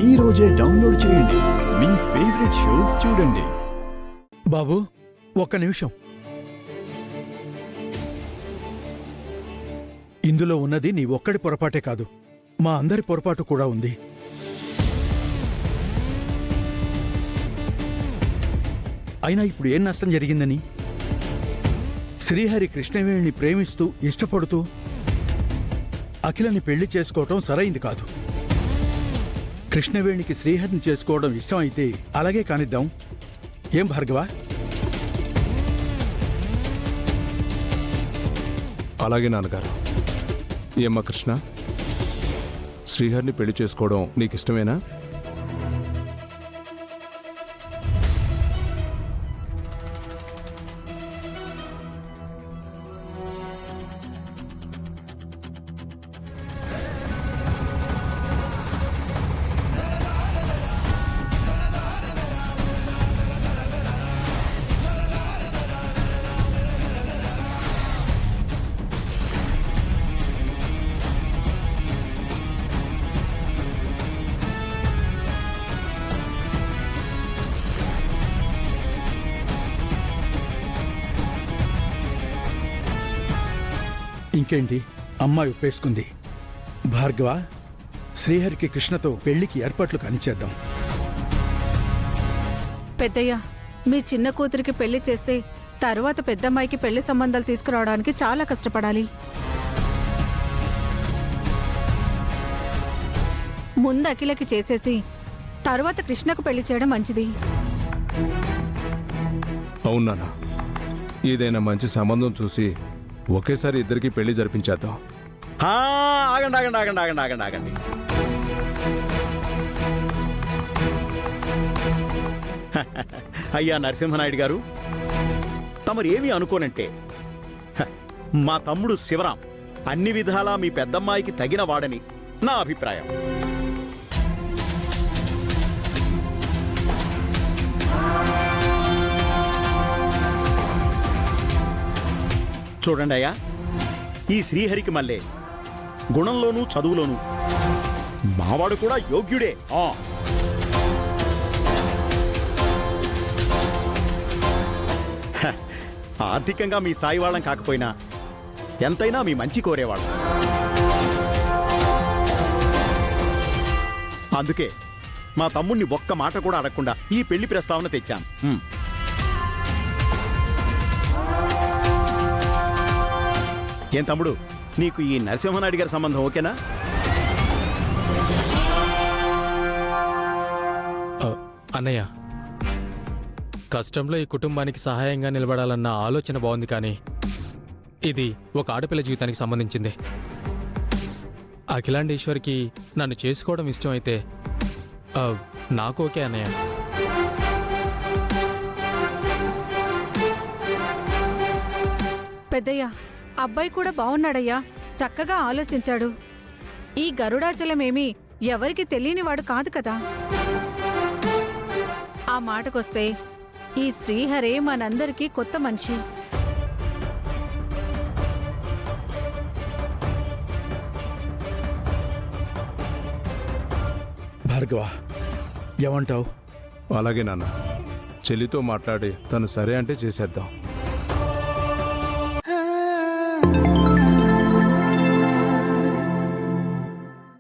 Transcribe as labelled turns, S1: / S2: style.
S1: ఈ రోజే డౌన్లోడ్ చేయండి. మీ ఫేవరెట్ షోస్ చూడండి.
S2: బాబు, ఒక్క నిమిషం. ఇందులో ఉన్నది నీ ఒక్కడి పొరపాటే కాదు, మా అందరి పొరపాటు కూడా ఉంది. అయినా ఇప్పుడు ఏం నష్టం జరిగిందని? శ్రీహరి కృష్ణవేణిని ప్రేమిస్తూ ఇష్టపడుతూ అఖిలని పెళ్లి చేసుకోవటం సరైంది కాదు. కృష్ణవేణికి శ్రీహరిని చేసుకోవడం ఇష్టం అయితే అలాగే కానిద్దాం. ఏం భార్గవ?
S3: అలాగే నాన్నగారు. ఏమ్మా కృష్ణ, శ్రీహరిని పెళ్లి చేసుకోవడం నీకిష్టమేనా?
S2: ఇంకేంటి, అమ్మాయి ఒప్పేసుకుంది. భార్గవ, శ్రీహరికి కృష్ణతో పెళ్లికి ఏర్పాట్లు కానిచేద్దాం.
S4: పెద్దయ్య, మీ చిన్న కూతురికి పెళ్లి చేస్తే తరువాత పెద్దమ్మాయికి పెళ్లి సంబంధాలు తీసుకురావడానికి చాలా కష్టపడాలి. ముందు అఖిలకి చేసేసి తరువాత కృష్ణకు పెళ్లి చేయడం మంచిది.
S3: అవునా? ఏదైనా మంచి సంబంధం చూసి ఒకేసారి ఇద్దరికి పెళ్లి జరిపించేద్దాం.
S5: ఆగండి ఆగండి ఆగండి ఆగండి ఆగండి ఆగండి. అయ్యా నరసింహనాయుడు గారు, తమరు ఏమీ అనుకోనంటే మా తమ్ముడు శివరాం అన్ని విధాలా మీ పెద్దమ్మాయికి తగిన వాడని నా అభిప్రాయం. చూడండి అయ్యా, ఈ శ్రీహరికి మళ్ళీ గుణంలోనూ చదువులోనూ మావాడు కూడా యోగ్యుడే. ఆర్థికంగా మీ స్థాయి వాళ్ళం కాకపోయినా ఎంతైనా మీ మంచి కోరేవాళ్ళం. అందుకే మా తమ్ముణ్ణి ఒక్క మాట కూడా అడగకుండా ఈ పెళ్లి ప్రస్తావన తెచ్చాను. ఏం తమ్ముడు, నీకు ఈ నరసింహనాయుడు గారి సంబంధం ఓకేనా?
S6: అన్నయ్య, కష్టంలో ఈ కుటుంబానికి సహాయంగా నిలబడాలన్న ఆలోచన బాగుంది, కానీ ఇది ఒక ఆడపిల్ల జీవితానికి సంబంధించింది. అఖిలాండేశ్వర్కి నన్ను చేసుకోవడం ఇష్టం అయితే నాకు ఓకే అన్నయ్య.
S4: పెద్దయ్య, అబ్బాయి కూడా బాగున్నాడయ్యా, చక్కగా ఆలోచించాడు. ఈ గరుడాచలమేమీ ఎవరికి తెలియనివాడు కాదు కదా. ఆ మాటకొస్తే ఈ శ్రీహరే మనందరికీ కొత్త మనిషి.
S2: భార్గవ, ఏమంటావు?
S3: అలాగే నాన్న, చెల్లితో మాట్లాడి తను సరే అంటే చేసేద్దాం.